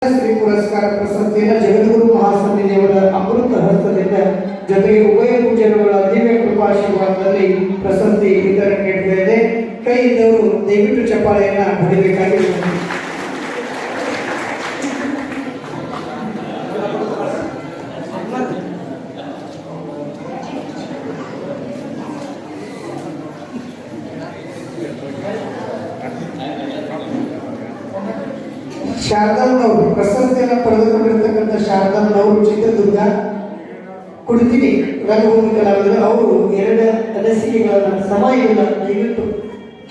ಶ್ರೀ ಪುರಸ್ಕಾರ ಪ್ರಶಸ್ತಿಯನ್ನು ಜಗದ್ಗುರು ಮಹಾಸನ್ನಿಧಿಯವರ ಅಮೃತ ಹಸ್ತದಿಂದ ಜೊತೆಗೆ ಉಭಯ ಪೂಜೆಗಳ ದಿವ್ಯ ಕೃಪಾಶೀರ್ವಾದದಲ್ಲಿ ಪ್ರಶಸ್ತಿ ವಿತರಣೆ ನೀಡ್ತಾ ಇದೆ. ಕೈ ಇದ್ದವರು ದಯವಿಟ್ಟು ಚಪ್ಪಾಳೆಯನ್ನ ಹೊಡಿಬೇಕಾಗಿ ಶಾರದಾನವರು ಪ್ರಶಸ್ತಿಯನ್ನು ಪಡೆದುಕೊಂಡಿರ್ತಕ್ಕಂಥ ಶಾರದಾನವರು ಚಿತ್ರದುರ್ಗ ಕುಡಿತಿನಿ ರಂಗಭೂಮಿ ಕಲಾವಿದರು. ಅವರು 2 ಅನಿಸಿಕೆಗಳನ್ನು ಸಮಯವಿಲ್ಲ, ದಯವಿಟ್ಟು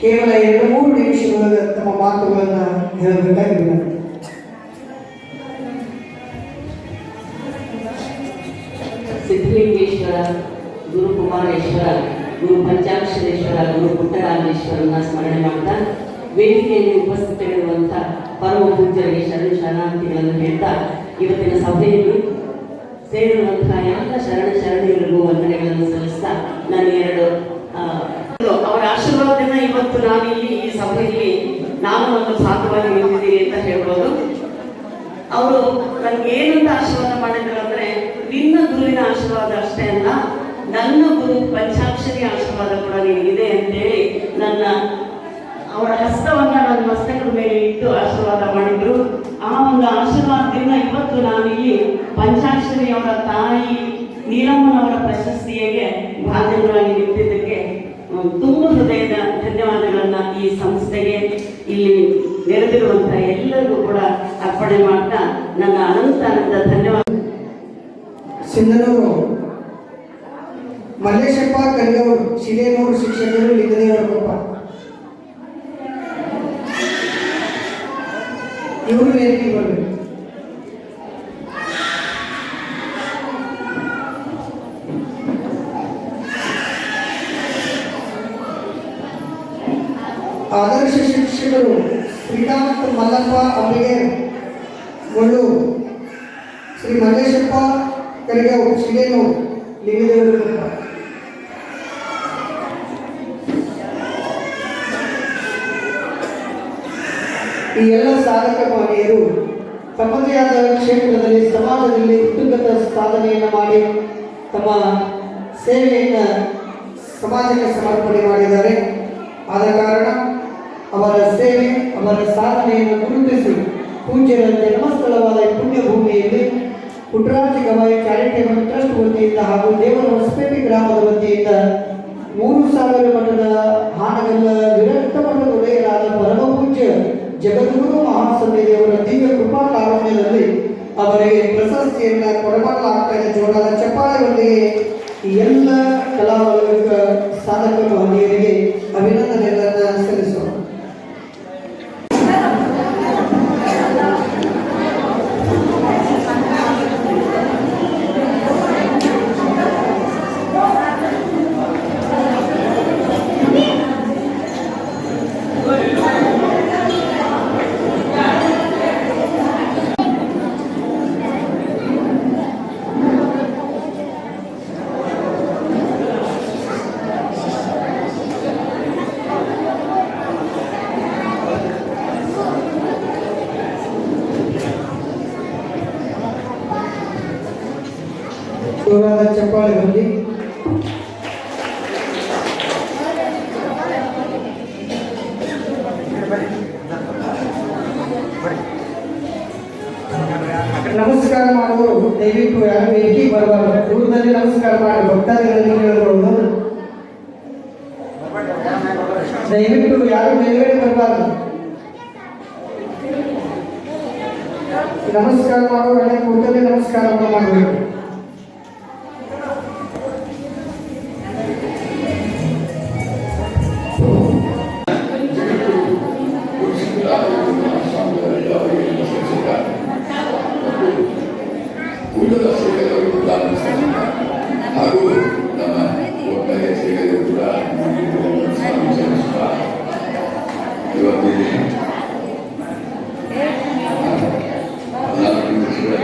ಕೇವಲ 2-3 ನಿಮಿಷಗಳ ತಮ್ಮ ಮಾತುಗಳನ್ನು ಹೇಳಬೇಕಾಗಿದೆ. ಸಿದ್ಧಲಿಂಗೇಶ್ವರ, ಗುರು ಕುಮಾರೇಶ್ವರ, ಗುರು ಪಂಚಾಕ್ಷರೇಶ್ವರ, ಗುರು ಪುಟ್ಟರಾಮೇಶ್ವರನ ಸ್ಮರಣೆ ಮಾಡ್ತಾ ವೇದಿಕೆಯಲ್ಲಿ ಉಪಸ್ಥಿತರಿರುವಂತಹ ಪರಮ ಪೂಜ್ಯರಿಗೆ ಶರಣಾರ್ಥಿಗಳನ್ನು ಹೇಳ್ತಾ ಇವತ್ತಿನ ಸಭೆಯಲ್ಲಿ ಸೇರಿರುವಂತಹ ಎಲ್ಲ ಶರಣರಿಗೂ ವಂದನೆಗಳನ್ನು ಸಲ್ಲಿಸ್ತಾ ನಾನು ಅವರ ಆಶೀರ್ವಾದದಿಂದ ಇವತ್ತು ನಾನಿಲ್ಲಿ ಈ ಸಭೆಯಲ್ಲಿ ನಾನು ಒಂದು ಭಾಗವಾಗಿ ನಿಂತಿದ್ದೀನಿ ಅಂತ ಹೇಳ್ಬೋದು. ಅವರು ನನಗೆ ಏನಂತ ಆಶೀರ್ವಾದ ಮಾಡಿದ್ರು ಅಂದ್ರೆ, ನಿನ್ನ ಗುರುವಿನ ಆಶೀರ್ವಾದ ಅಷ್ಟೇ ಅಲ್ಲ, ನನ್ನ ಗುರು ಪಂಚಾಕ್ಷರಿ ಆಶೀರ್ವಾದ ಕೂಡ ನಿನಗಿದೆ ಅಂತೇಳಿ ಅವರ ಹಸ್ತವನ್ನ ನನ್ನ ಮಸ್ತಕದ ಮೇಲೆ ಇಟ್ಟು ಆಶೀರ್ವಾದ ಮಾಡಿದ್ರು. ಆ ಒಂದು ಆಶೀರ್ವಾದದಿಂದ ಇವತ್ತು ನಾನಿಲ್ಲಿ ಪಂಚಾಕ್ಷರಿ ಅವರ ತಾಯಿ ನೀಲಮ್ಮನವರ ಪ್ರಶಸ್ತಿಗೆ ಭಾಜನರಾಗಿ ನಿಂತಿದ್ದಕ್ಕೆ ತುಂಬ ಹೃದಯದ ಧನ್ಯವಾದಗಳನ್ನ ಈ ಸಂಸ್ಥೆಗೆ, ಇಲ್ಲಿ ನೆರೆದಿರುವಂತಹ ಎಲ್ಲರಿಗೂ ಕೂಡ ಅರ್ಪಣೆ ಮಾಡ್ತಾ ನನ್ನ ಅನಂತ ಧನ್ಯವಾದ. ಸಿಂಧನೂರು ಮಲ್ಲೇಶಪ್ಪ ಕರಿಗವರು, ಶಿಲೇನೂರು ಶಿಕ್ಷಕರು, ಲಿಂಗದೇವರ ಕೊಪ್ಪ, ಇವರು ವೇದಿಕೆ ಬರಬೇಕು. ಆದರ್ಶ ಶಿಕ್ಷಕರು ಶ್ರೀಕಾಂತ್ ಮಲ್ಲಪ್ಪ ಅವರಿಗೆ ಗೊಳ್ಳೂರು, ಶ್ರೀ ಮಲ್ಲೇಶಪ್ಪ ಕರಿಗವರು, ಶಿಲೇನೂರು, ಲಿಂಗದೇವರು ಕೊಪ್ಪ. ಈ ಎಲ್ಲ ಸಾಧಕ ಮಹನೀಯರು ತಮ್ಮದೇ ಆದ ಕ್ಷೇತ್ರದಲ್ಲಿ ಸಮಾಜದಲ್ಲಿ ಉತ್ತುಂಗತ ಸಾಧನೆಯನ್ನು ಮಾಡಿ ತಮ್ಮ ಸೇವೆಯನ್ನು ಸಮಾಜಕ್ಕೆ ಸಮರ್ಪಣೆ ಮಾಡಿದ್ದಾರೆ. ಆದ ಕಾರಣ ಅವರ ಸೇವೆ, ಅವರ ಸಾಧನೆಯನ್ನು ಗುರುತಿಸಿ ಪೂಜ್ಯರ ಜನ್ಮಸ್ಥಳವಾದ ಪುಣ್ಯ ಭೂಮಿಯಲ್ಲಿ ಪುಟ್ಟರಾಜ ಗವಾಯಿ ಚಾರಿಟೇಬಲ್ ಟ್ರಸ್ಟ್ ವತಿಯಿಂದ ಹಾಗೂ ದೇವರ ಹೊಸಪೇಟೆ ಗ್ರಾಮದ ವತಿಯಿಂದ 3000 ಮಠದ ಹಾನಗಲ್ಲ ವಿರಕ್ತ ಮಠದ ಒಡೆಯರಾದ ಪರಮ ಪೂಜ್ಯ ಜಗದ್ಗುರು ಮಹಾಸನ್ನಿಧಿಯವರ ದಿವ್ಯ ಕೃಪಾ ಕಾರುಣ್ಯದಲ್ಲಿ ಅವರಿಗೆ ಪ್ರಶಸ್ತಿಯನ್ನು ಕೊಡಮಾಡಲಾಗ್ತಾ ಇದೆ. ಜೋಡಾದ ಚಪ್ಪಾಳೆಯೊಂದಿಗೆ ಎಲ್ಲ ಕಲಾವಿದ ಸಾಧಕ ಮಹನೀಯರಿಗೆ ಅಭಿನಂದನೆಗಳನ್ನು ಸಲ್ಲಿಸೋಣ. ಜೋರಾದ ಚಪ್ಪಾಳೆ ಬರಲಿ. ನಮಸ್ಕಾರ ಮಾಡುವವರು ದಯವಿಟ್ಟು ಯಾರು ವೇದಿಕೆ ಬರಬಾರದು, ದೂರದಲ್ಲಿ ನಮಸ್ಕಾರ ಮಾಡಿ ಭಕ್ತಾದಿಗಳಲ್ಲಿ ಕೇಳಬಹುದು. ದಯವಿಟ್ಟು ಯಾರು ಮೇಲ್ಗಡೆ ಬರಬಾರದು. ನಮಸ್ಕಾರ ಮಾಡುವವರೆಲ್ಲ ಕೂಡಲೇ ನಮಸ್ಕಾರವನ್ನು ಮಾಡಬೇಕು. ಹಾಗೂ ನಮ್ಮ ಒಟ್ಟಾರೆ ಸೇವೆಗಳು ಕೂಡ ಇವತ್ತಿನ 14 ವರ್ಷಗಳ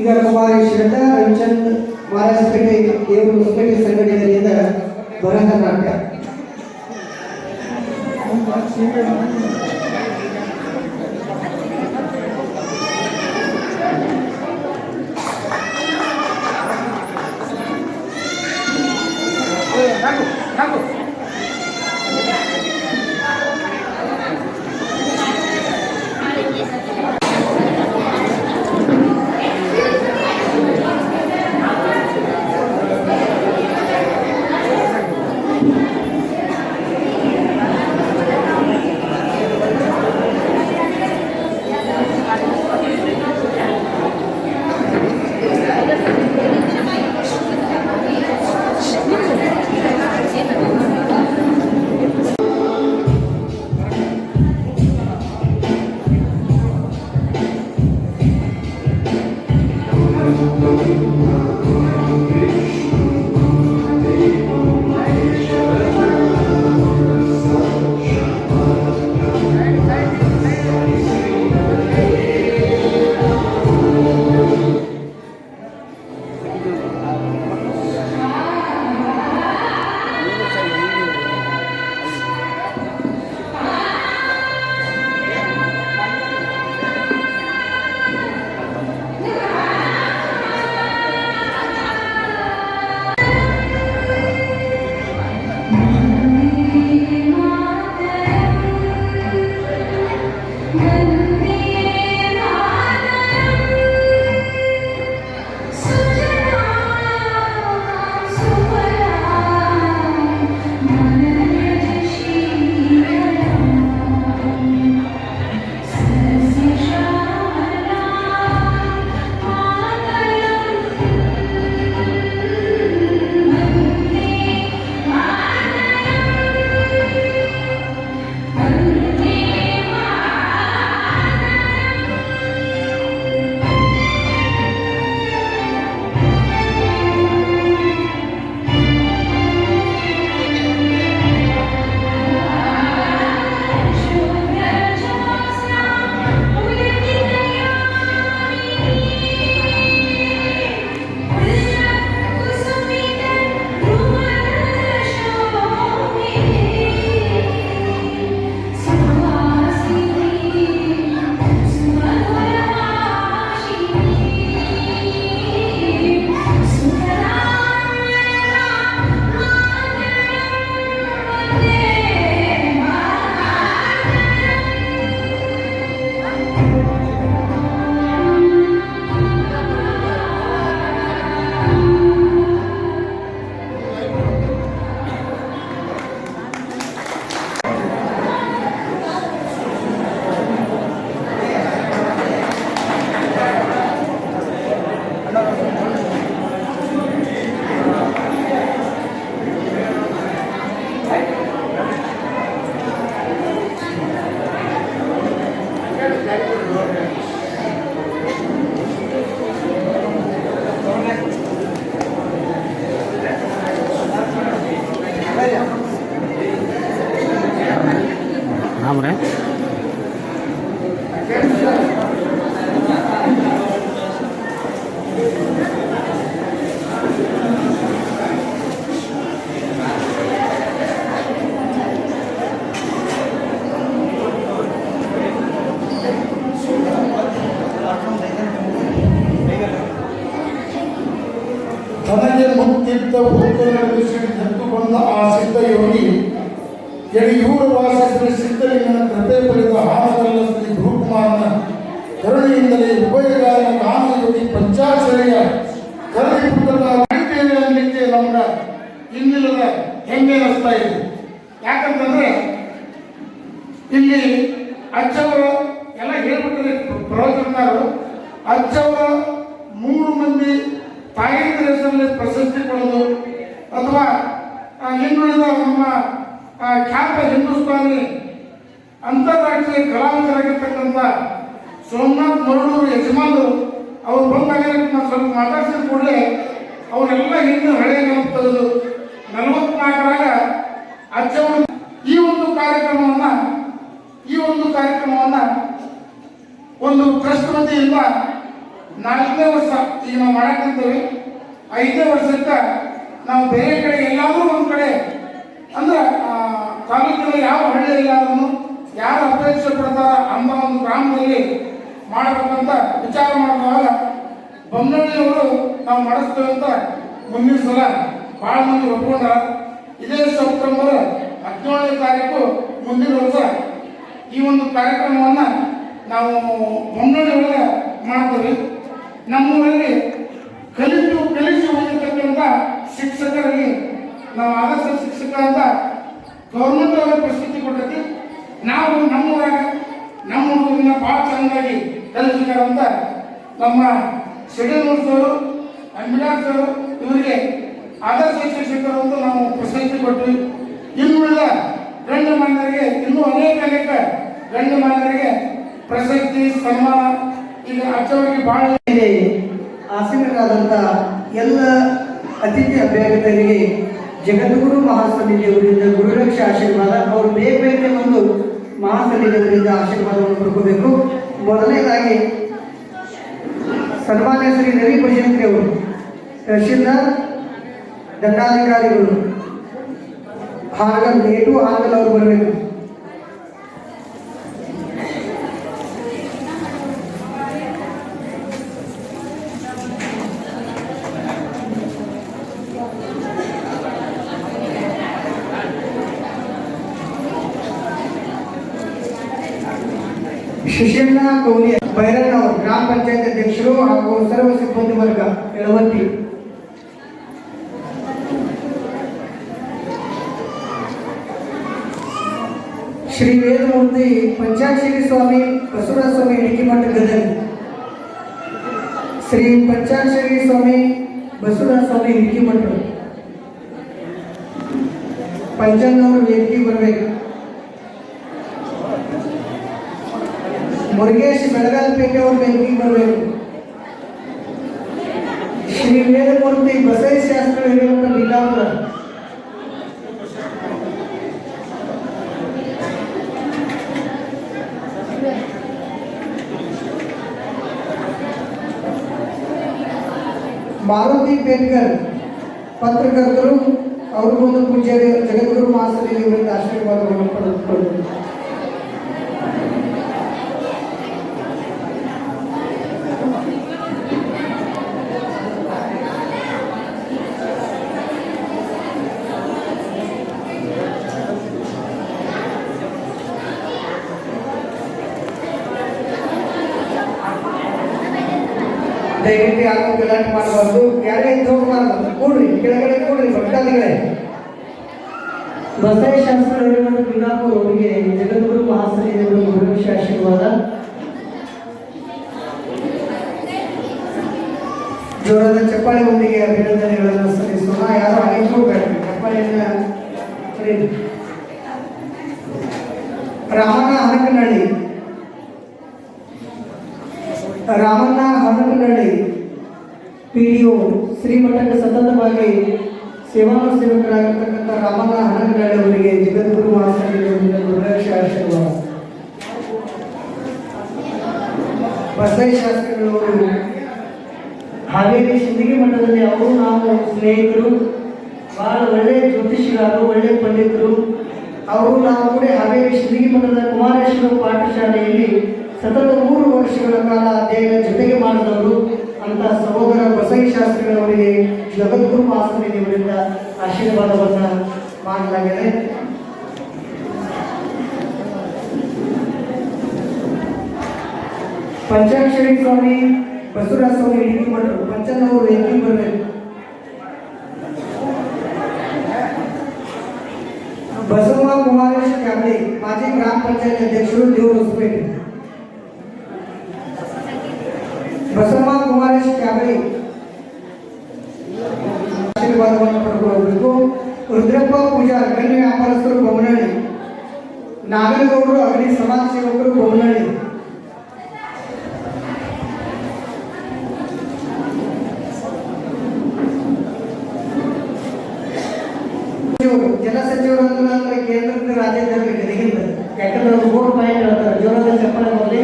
ಈಗ ಕುಮಾರೇಶ್ವರದ ರವಿಚಂದ್ ಮಹಾರಾಜಪೇಟೆ ದೇವರು ಹೊಸಪೇಟೆ ಸಂಘಟನೆಯಿಂದ ಭರತನಾಟ್ಯ. ತನಗೆ ಮುತ್ತಿದ್ದ ಭೂತನ ಧರಿಸಿಕೊಂಡು ಆ ಸಿದ್ಧ ಯೋಗಿ ಯಡಿಯೂರು ವಾಸಿಸಿದ ಸಿದ್ಧಲಿಂಗನ ಕೃಪೆ ಪಡೆದ ಹಾನಗಲ್ಲ ಶ್ರೀ ಗುರುಕುಮಾರನ ಕರುಣೆಯಿಂದಲೇ ಉಭಯಗಾಯನ ಕಾಮಯೋಗಿ ಪಂಚಾಕ್ಷರಿಯ ಕರಡಿ ಪುಟ್ಟದ ನಡಿತೇವೆ ಅನ್ನಲಿಕ್ಕೆ ನಮ್ಗ ಇನ್ನಿಲ್ಲದ ಹೆಮ್ಮೆ ಅನಿಸ್ತಾ ಇದೆ. ಯಾಕಂತಂದ್ರೆ ಇಲ್ಲಿ ಅಜ್ಜವರು ಎಲ್ಲ ಹೇಳ್ಬಿಟ್ಟಿದೆ ಪ್ರವಚನಕಾರರು. ಅಜ್ಜವರ 3 ಮಂದಿ ತಾಯಂದಿರ ಹೆಸರಲ್ಲಿ ಪ್ರಶಸ್ತಿ ಪಡೆದು ಅಥವಾ ಹಿಂದುಳಿದ ನಮ್ಮ ಖ್ಯಾತ ಹಿಂದೂಸ್ತಾನಿ ಅಂತಾರಾಷ್ಟ್ರೀಯ ಕಲಾವಿದರಾಗಿರ್ತಕ್ಕಂಥ ಸೋಮನಾಥ್ ಮರಳೂರು ಯಜಮಾನರು ಅವರು ಬಂದಾಗ ನಾನು ಸ್ವಲ್ಪ ಮಾತಾಡ್ಸಿದ ಕೂಡಲೇ ಅವರೆಲ್ಲ ಹಿಂದೆ ಹಳೆಯ ನೆನಪು ತೆಗೆದು 44ರಾಗ ಅಜ್ಜವರು ಈ ಒಂದು ಕಾರ್ಯಕ್ರಮವನ್ನು ಒಂದು ಟ್ರಸ್ಟ್ ವತಿಯಿಂದ 4ನೇ ವರ್ಷ ಈಗ ನಾವು ಮಾಡಕ್ಕಂತೀವಿ. 5ನೇ ವರ್ಷಕ್ಕೆ ನಾವು ಬೇರೆ ಕಡೆ ಎಲ್ಲಾದರೂ ಒಂದು ಕಡೆ ಅಂದ್ರೆ ತಾಲೂಕಿನ ಯಾವ ಹಳ್ಳಿಯಲ್ಲಿ ಅದನ್ನು ಯಾರು ಅಪೇಕ್ಷೆ ಪಡ್ತಾರ ಅಂತ ಒಂದು ಗ್ರಾಮದಲ್ಲಿ ಮಾಡಬೇಕಂತ ವಿಚಾರ ಮಾಡುವಾಗ ಬೊಮ್ಮನಹಳ್ಳಿಯವರು ನಾವು ಮಾಡಿಸ್ತೇವೆ ಅಂತ ಮುಂದಿನ ಸಲ ಭಾಳ ಮಂದಿ ಒಪ್ಕೊಂಡಾರ. ಇದೇ ಸೆಪ್ಟೆಂಬರ್ 17ನೇ ತಾರೀಕು ಮುಂದಿನ ವರ್ಷ ಈ ಒಂದು ಕಾರ್ಯಕ್ರಮವನ್ನು ನಾವು ಬೊಮ್ಮನಹಳ್ಳಿ ಒಳಗೆ ಮಾಡ್ತೀವಿ. ನಮ್ಮೂರಲ್ಲಿ ಕಲಿಸಿ ಓದಿರ್ತಕ್ಕಂಥ ಶಿಕ್ಷಕರಲ್ಲಿ ನಾವು ಆದರ್ಶ ಶಿಕ್ಷಕ ಅಂತ ಗೌರ್ಮೆಂಟ್ ಅವರ ಪ್ರಸಿದ್ಧಿ ಕೊಟ್ಟೈತಿ. ನಾವು ನಮ್ಮೂರಾಗ ನಮ್ಮ ಹುಡುಗರನ್ನ ಭಾಳ ಚೆನ್ನಾಗಿ ಕಲಿಸಿದಾರಂತ ನಮ್ಮ ಸಿಡಿನೂರ್ಸವರು ಅಂಬಿಲಾಸರು ಇವರಿಗೆ ಆದರ್ಶ ಶಿಕ್ಷಕರು ಅಂತ ನಾವು ಪ್ರಶಸ್ತಿ ಕೊಟ್ವಿ. ಇನ್ನುಳಿದ ಗಂಡು ಮಾನ್ಯರಿಗೆ ಇನ್ನೂ ಅನೇಕ ಗಂಡು ಮಾನ್ಯರಿಗೆ ಪ್ರಶಸ್ತಿ ಸನ್ಮಾನ ಈಗ ಅಚ್ಚವಾಗಿ ಭಾಳ ಆಸೀನರಾದಂಥ ಎಲ್ಲ ಅತಿಥಿ ಅಭ್ಯರ್ಥಿಗಳಿಗೆ ಜಗದ್ಗುರು ಮಹಾಸನ್ನಿಧಿಯವರಿಂದ ಗುರುರಕ್ಷ ಆಶೀರ್ವಾದ. ಅವರು ಬೇಗ ಒಂದು ಮಹಾಸನ್ನಿಧಿಯವರಿಂದ ಆಶೀರ್ವಾದವನ್ನು ಪಡ್ಕೋಬೇಕು. ಮೊದಲನೇದಾಗಿ ಸನ್ಮಾನ್ಯ ಶ್ರೀ ರವಿ ಭಜಂತ್ರಿ ಅವರು, ತಹಶೀಲ್ದಾರ್, ದಂಡಾಧಿಕಾರಿಗಳು, ಹಾನಗಲ್ A2 ಹಾನಗಲ್ ಅವರು ಬರಬೇಕು. ಶಿಶಿಯಣ್ಣ ಕೌಲಿ ಬೈರಣ್ಣ ಅವರು ಗ್ರಾಮ ಪಂಚಾಯತ್ ಅಧ್ಯಕ್ಷರು ಹಾಗೂ ಸರ್ವ ಸಿಬ್ಬಂದಿ ವರ್ಗ ಯಳವಂತಿ. ಶ್ರೀ ವೇದಮೂರ್ತಿ ಪಂಚಾಕ್ಷರಿ ಸ್ವಾಮಿ ಬಸವರಾಜ ಸ್ವಾಮಿ ಹಿಡಿಕಿಮಠ ಗದಗ. ಶ್ರೀ ಪಂಚಾಕ್ಷರಿ ಸ್ವಾಮಿ ಬಸವರಾಜ ಸ್ವಾಮಿ ಹಿಡಿಕಿಮಠ ಪಂಚಾಂಗವರು ವೇದಿಕೆ ಬರಬೇಕು. ಮುರುಗೇಶ್ ಬೆಳಗಾಲ್ಪೇಟೆ ಅವರು ವೇದಿಕೆಗೆ ಬರಬೇಕು. ಶ್ರೀ ವೇದಮೂರ್ತಿ ಬಸೈ ಶಾಸ್ತ್ರ ಇರುವಂಥ ಬಿಜಾಪುರ. ಮಾರುತಿ ಪೇಟ್ಕರ್ ಪತ್ರಕರ್ತರು, ಅವ್ರಿಗೊಂದು ಪೂಜ್ಯರು ಜಗದ್ಗುರು ಮಹಾಸನ್ನಿಧಿಯವರಿಂದ ಆಶೀರ್ವಾದವನ್ನು ಪಡೆದುಕೊಳ್ಳಬೇಕು. ದಯವಿಟ್ಟು ಯಾರು ಗಲಾಟೆ ಮಾಡಬಾರ್ದು, ಯಾರೇ ಹೋಗಬಾರ್ದು. ಕೂಡ್ರಿ, ಕೆಳಗಡೆ ಕೂಡ್ರಿ ಭಕ್ತಾದಿಗಳೇ. ಬಸೈ ಶಾಸ್ತ್ರ ಬಿಜಾಪುರ ಅವರಿಗೆ ಜಗದ್ಗುರು ಮಹಾಸನ್ನಿಧಿಯವರು ಗುರುರಕ್ಷ ಆಶೀರ್ವಾದ. ಜೋರಾದ ಚಪ್ಪಾಳೆಯೊಂದಿಗೆ ಅಭಿನಂದನೆಗಳನ್ನು ಸಲ್ಲಿಸೋಣ. ಯಾರು ಅಣಿಸ್ಕೋಬೇಡ, ಚಪ್ಪಾಳೆಯನ್ನ ಪಡೆಯಿರಿ. ರಾಮಣ್ಣ ಹನಕನಹಳ್ಳಿ, ರಾಮಣ್ಣ ಹನಕನಹಳ್ಳಿ PDO ಶ್ರೀಮಠಕ್ಕೆ ಸತತವಾಗಿ ಸೇವಾನುಸೇವಕರಾಗಿರ್ತಕ್ಕಂಥ ರಾಮಣ್ಣ ಹನಕನಹಳ್ಳಿ ಅವರಿಗೆ ಜಗದ್ಗುರು ಮಹಾಸನ್ನಿಧಿಯವರಿಂದ ಗುರುರಕ್ಷ ಆಶೀರ್ವಾದ. ಬಸೈ ಶಾಸ್ತ್ರಿಗಳವರು ಹಾವೇರಿ ಸಿಂದಗಿ ಮಠದಲ್ಲಿ ಅವರು ನಾವು ಸ್ನೇಹಿತರು, ಬಹಳ ಒಳ್ಳೆಯ ಜ್ಯೋತಿಷಿಗಳು, ಒಳ್ಳೆಯ ಪಂಡಿತರು. ಅವರು ನಾವು ಕೂಡ ಹಾವೇರಿ ಸಿಂದಗಿ ಮಠದ ಕುಮಾರೇಶ್ವರ ಪಾಠಶಾಲೆಯಲ್ಲಿ ಸತತ 3 ವರ್ಷಗಳ ಕಾಲ ಅಧ್ಯಯನ ಜೊತೆಗೆ ಮಾಡಿದವರು ಅಂತ ಸಹೋದರ ಬಸೈ ಶಾಸ್ತ್ರಿಗಳವರಿಗೆ ಜಗದ್ಗುರು ಮಹಾಸನ್ನಿಧಿಯವರಿಂದ ಆಶೀರ್ವಾದವನ್ನು ಮಾಡಲಾಗಿದೆ. ಪಂಚಾಕ್ಷರಿ ಸ್ವಾಮಿ ಬಸವರಾಜ ಸ್ವಾಮಿ ಹಿಡಿಕಿಮಠ ಪಂಚನವರು ವೇದಿಕೆ ಬರಬೇಕು. ಬಸವ ಕುಮಾರೇಶ್ ಕ್ಯಾಬ್ಲಿ ಮಾಜಿ ಗ್ರಾಮ ಪಂಚಾಯತ್ ಅಧ್ಯಕ್ಷರು, ದೇವರು ಹೊಸಪೇಟೆ. ಬಸವ ಕುಮಾರೇಶ್ ಕ್ಯಾಬ್ಲಿ ಆಶೀರ್ವಾದವನ್ನು ಪಡೆದುಕೊಳ್ಳಬೇಕು. ರುದ್ರಪ್ಪ ಪೂಜಾರ್ ಗಣ್ಯ ವ್ಯಾಪಾರಸ್ಥರು ಬೊಮ್ಮನಹಳ್ಳಿ. ನಾಗರಗೌಡರು ಅಗ್ನಿ ಸಮಾಜ ಸೇವಕರು ಬೊಮ್ಮನಹಳ್ಳಿ. ಜಲಸಚಿವರು ಅಂದ್ರೆ ಕೇಂದ್ರದ ರಾಜ್ಯದಲ್ಲಿ ಗದಗಿಂದ, ಯಾಕಂದ್ರೆ ಅವರು 3 ಪಾಯಿಂಟ್ ಹೇಳ್ತಾರೆ. ಜೋರಾದ ಚಪ್ಪಳೆ ಬರಲಿ.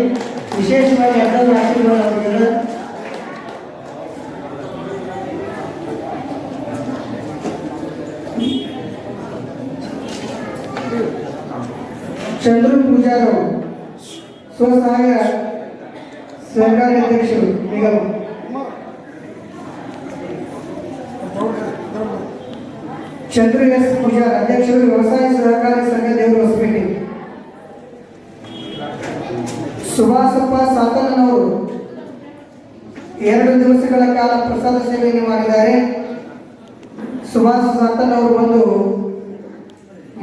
ವಿಶೇಷವಾಗಿ ಎಲ್ಲರೂ ಆಶೀರ್ವಾದ ಮಾಡಿದ್ದಾರೆ. ಚಂದ್ರು ಪೂಜಾರ್ ಅವರು ಸ್ವಸಹಾಯ ಸಹಕಾರಿ ಅಧ್ಯಕ್ಷರು ನಿಗಮ. ಚಂದ್ರು ಎಸ್ ಪೂಜಾರ್ ಅಧ್ಯಕ್ಷರು ವ್ಯವಸಾಯ ಸಹಕಾರಿ ಸಂಘ ದೇವರು ಹೊಸಪೇಟೆ. ಸುಭಾಸಪ್ಪ ಸಾತನವರು 2 ದಿವಸಗಳ ಕಾಲ ಪ್ರಸಾದ ಸೇವೆಯನ್ನು ಮಾಡಿದ್ದಾರೆ. ಸುಭಾಸ ಸಾತನ್ ಅವರು ಬಂದು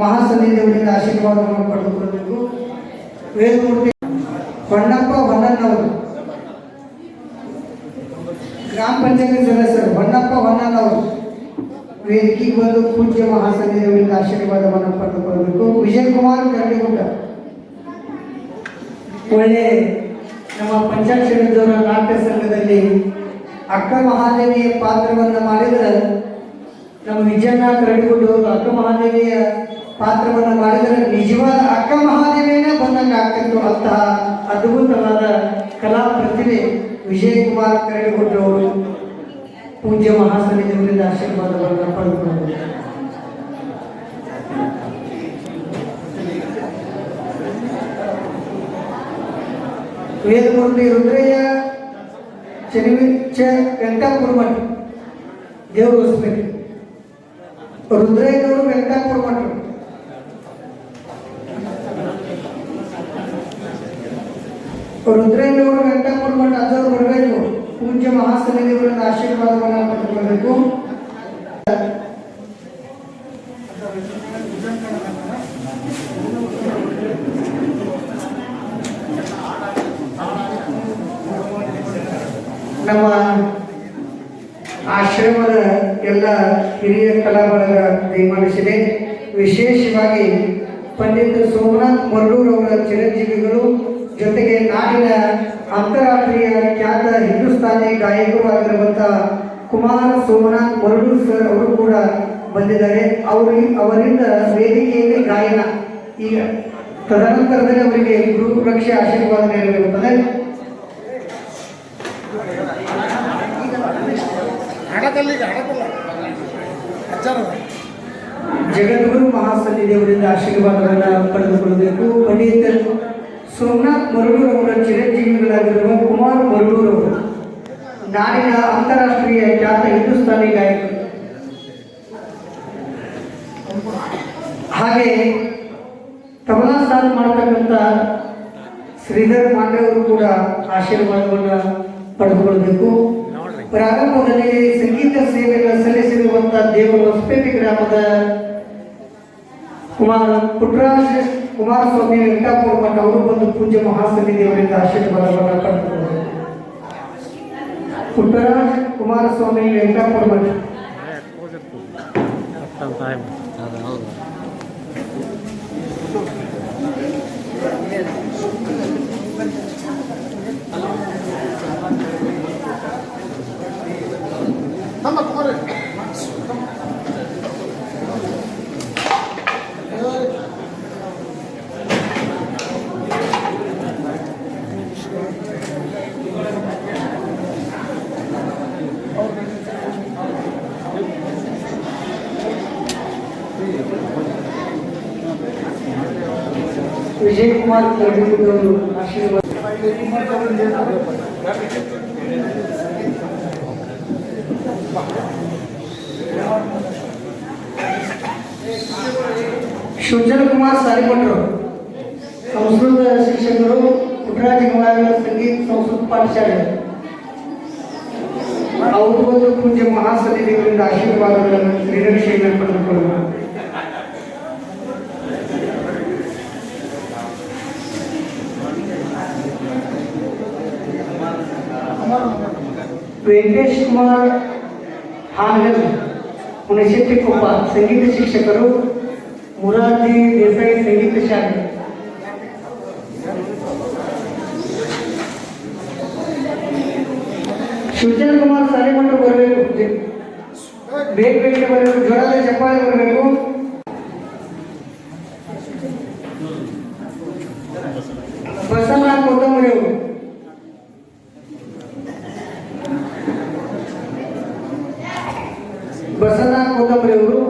ಮಹಾಸನ್ನಿ ದೇವರಿಂದ ಆಶೀರ್ವಾದವನ್ನು ಪಡೆದುಕೊಳ್ಳಬೇಕು. ವೇದಮೂರ್ತಿ ಹೊನ್ನಪ್ಪ ಹೊನ್ನಣ್ಣವರು ಗ್ರಾಮ ಪಂಚಾಯತ್ ಸದಸ್ಯರು ಹೊನ್ನಪ್ಪ ಹೊನ್ನಣ್ಣವರು ವೇದಿಕೆಗೆ ಬಂದು ಪೂಜ್ಯ ಮಹಾಸನ್ನಿ ದೇವರಿಂದ ಆಶೀರ್ವಾದವನ್ನು ಪಡೆದುಕೊಳ್ಳಬೇಕು. ವಿಜಯಕುಮಾರ್ ಕರಡಿಗುಡ್ಡ ಒಳ್ಳೆ ನಮ್ಮ ಪಂಚಾಕ್ಷರದವರ ನಾಟ್ಯ ಸಂಘದಲ್ಲಿ ಅಕ್ಕ ಮಹಾದೇವಿಯ ಪಾತ್ರವನ್ನು ಮಾಡಿದರೆ ನಮ್ಮ ವಿಜಯಣ್ಣ ಕರಡಿಗುಡ್ಡವರು ಅಕ್ಕ ಮಹಾದೇವಿಯ ಪಾತ್ರವನ್ನು ಮಾಡಿದರೆ ನಿಜವಾದ ಅಕ್ಕ ಮಹಾದೇವಿಯೇ ಬಂದಂಗೆ ಆಗ್ತಿತ್ತು. ಅಂತಹ ಅದ್ಭುತವಾದ ಕಲಾ ಪ್ರತಿಭೆ ವಿಜಯಕುಮಾರ್ ಕರಡಿಗುಡ್ಡವರು ಪೂಜ್ಯ ಮಹಾಸನ್ನಿ ದೇವರಿಂದ ಆಶೀರ್ವಾದವನ್ನು ಪಡೆದುಕೊಳ್ಳಬೇಕು. ವೇದಮೂರ್ತಿ ರುದ್ರಯ್ಯ ವೆಂಕಟಾಪುರ ಮಠ ದೇವರು ಹೊಸಪೇಟೆ. ರುದ್ರಯ್ಯನವರು ವೆಂಕಟಾಪುರ ಮಠ. ರುದ್ರಯ್ಯನವರು ವೆಂಕಟಾಪುರ ಮಠ ಅದವರು ಬರಬೇಕು. ಪೂಜ್ಯ ಮಹಾಸನ್ನಿ ದೇವರಿಂದ ಆಶೀರ್ವಾದವನ್ನು ಪಡೆದುಕೊಳ್ಳಬೇಕು. ನಮ್ಮ ಆಶ್ರಮದ ಎಲ್ಲ ಹಿರಿಯ ಕಲಾಬಳಗ ದಯಮಾಡಿಸಿದೆ. ವಿಶೇಷವಾಗಿ ಪಂಡಿತ ಸೋಮನಾಥ್ ಮರಳೂರ್ ಅವರ ಚಿರಂಜೀವಿಗಳು, ಜೊತೆಗೆ ನಾಡಿನ ಅಂತಾರಾಷ್ಟ್ರೀಯ ಖ್ಯಾತ ಹಿಂದೂಸ್ತಾನಿ ಗಾಯಕರು ಆಗಿರುವಂಥ ಕುಮಾರ ಸೋಮನಾಥ್ ಮರಳೂರ್ ಸರ್ ಅವರು ಕೂಡ ಬಂದಿದ್ದಾರೆ. ಅವರಿಂದ ವೇದಿಕೆಯಲ್ಲಿ ಗಾಯನ. ಈಗ ತದನಂತರದಲ್ಲಿ ಅವರಿಗೆ ಗುರು ರಕ್ಷೆ ಆಶೀರ್ವಾದ ನೆರವೇರುತ್ತದೆ. ಜಗದ್ಗುರು ಮಹಾಸನ್ನಿ ದೇವರಿಂದ ಆಶೀರ್ವಾದವನ್ನು ಪಡೆದುಕೊಳ್ಳಬೇಕು. ಪಂಡಿತ ಸೋಮನಾಥ್ ಮರಳೂರ್ ಅವರ ಚಿರಂಜೀವಿಗಳಾಗಿರುವ ಕುಮಾರ್ ಮರಳೂರ್ ಅವರು ನಾಡಿನ ಅಂತಾರಾಷ್ಟ್ರೀಯ ಖ್ಯಾತ ಹಿಂದೂಸ್ತಾನಿ ಗಾಯಕರು. ಹಾಗೆ ತಬಲಾ ಸಾಥ್ ಮಾಡತಕ್ಕಂಥ ಶ್ರೀಧರ್ ಮಾಂಡೆ ಅವರು ಕೂಡ ಆಶೀರ್ವಾದವನ್ನು ಪಡೆದುಕೊಳ್ಳಬೇಕು. ಪ್ರಾರಂಭದಲ್ಲಿ ಸಂಗೀತ ಸೇವೆಗಳನ್ನು ಸಲ್ಲಿಸಿರುವಂತಹ ದೇವರು ಹೊಸಪೇಟೆ ಗ್ರಾಮದ ಪುಟ್ಟರಾಜ್ ಕುಮಾರಸ್ವಾಮಿ ವೆಂಕಟಾಪುರ ಮಠ ಅವರು ಬಂದು ಪೂಜ್ಯ ಮಹಾಸನ್ನಿ ದೇವರಿಂದ ಆಶೀರ್ವಾದವನ್ನು ಪಡೆದುಕೊಳ್ಳಬೇಕು. ಪುಟ್ಟರಾಜ್ ಕುಮಾರಸ್ವಾಮಿ ವೆಂಕಟಾಪುರ ಮಠ. ವಿಜಯಕುಮಾರ್ ಕರಡಿಗುಡ್ಡವರು ಆಶೀರ್ವಾದ. ಸುಜಲ್ ಕುಮಾರ್ ಸಾಲಿಮಠರು ಸಂಸ್ಕೃತ ಶಿಕ್ಷಕರು, ಪುಟ್ಟರಾಜ ಗವಾಯಿಗಳ ಸಂಗೀತ ಸಂಸ್ಕೃತ ಪಾಠಶಾಲೆ. ಅವರು ಒಂದು ಪೂಜ್ಯ ಮಹಾಸನ್ನಿ ದೇವರಿಂದ ಆಶೀರ್ವಾದಗಳನ್ನು ಶ್ರೀರಕ್ಷೆಯನ್ನು ಪಡೆದುಕೊಳ್ಳುವ. ವೆಂಕಟೇಶ್ ಕುಮಾರ್ ಹಾನಗಲ್ ಹುಣಸೆಟ್ಟಿಕೊಪ್ಪ ಸಂಗೀತ ಶಿಕ್ಷಕರು, ಮುರಾರ್ಜಿ ದೇಸಾಯಿ ಸಂಗೀತ ಶಾಲೆ. ಸುಜಲ್ ಕುಮಾರ್ ಸಾಲಿಮಠರು ಬರಬೇಕು, ಬೇಗ ಬರಬೇಕು, ಜ್ವರದ ಚಪ್ಪಾಳೆ ಬರಬೇಕು. ಬಸವನ ಕೊತ್ತಂಬರಿ ಅವರು, ಬಸವನ ಕೊತ್ತಂಬರಿ ಅವರು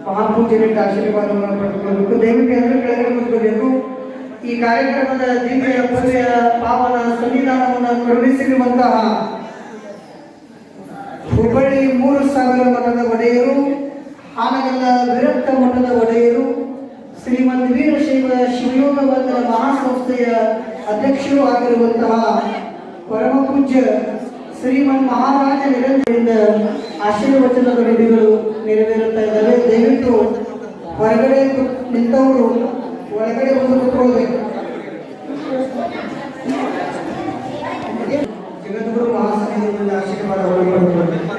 ಮಹಾಪೂಜ ಪೂಜೆಯಿಂದ ಆಶೀರ್ವಾದವನ್ನು ಪಡೆದುಕೊಳ್ಳಬೇಕು. ದಯವಿಟ್ಟು ಎಲ್ಲರೂ ಕೆಳಗಡೆ ಕೂತ್ಕೋಬೇಕು. ಈ ಕಾರ್ಯಕ್ರಮದ ದಿವ್ಯ ಭವ್ಯ ಪಾವನ ಸನ್ನಿಧಾನವನ್ನು ಕರುಣಿಸಿರುವಂತಹ ಹುಬ್ಬಳ್ಳಿ 3000 ಮಠದ ಒಡೆಯರು, ಹಾನಗಲ್ಲ ವಿರಕ್ತ ಮಠದ ಒಡೆಯರು, ಶ್ರೀಮಂತ ವೀರಶೈವ ಶಿವಯೋಗ ಬಂಧನ ಮಹಾಸಂಸ್ಥೆಯ ಅಧ್ಯಕ್ಷರು ಆಗಿರುವಂತಹ ಪರಮ ಪೂಜ್ಯ ಶ್ರೀಮನ್ ಮಹಾರಾಜ ನಿರಂಜನದಿಂದ ಆಶೀರ್ವಚನದ ನುಡಿಗಳು ನೆರವೇರುತ್ತಾ ಇದ್ದಾವೆ. ದಯವಿಟ್ಟು ಹೊರಗಡೆ ನಿಂತವರು ಒಳಗಡೆ ಬಂದು ಕೂತ್ಕೊಳ್ಬೇಕು. ಜಗದ್ಗುರು ಮಹಾಸನ್ನಿಧಿಯಿಂದ ಆಶೀರ್ವಾದವನ್ನು ಪಡೆದುಕೊಳ್ಳಬೇಕು.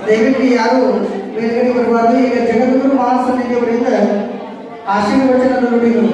ದಯವಿಟ್ಟು ಯಾರು ಮೇಲ್ಗಡೆ ಬರಬಾರದು. ಈಗ ಜಗದ್ಗುರು ಮಹಾಸನ್ನಿಧಿಯವರಿಂದ ಆಶೀರ್ವಚನದ ನುಡಿಗಳು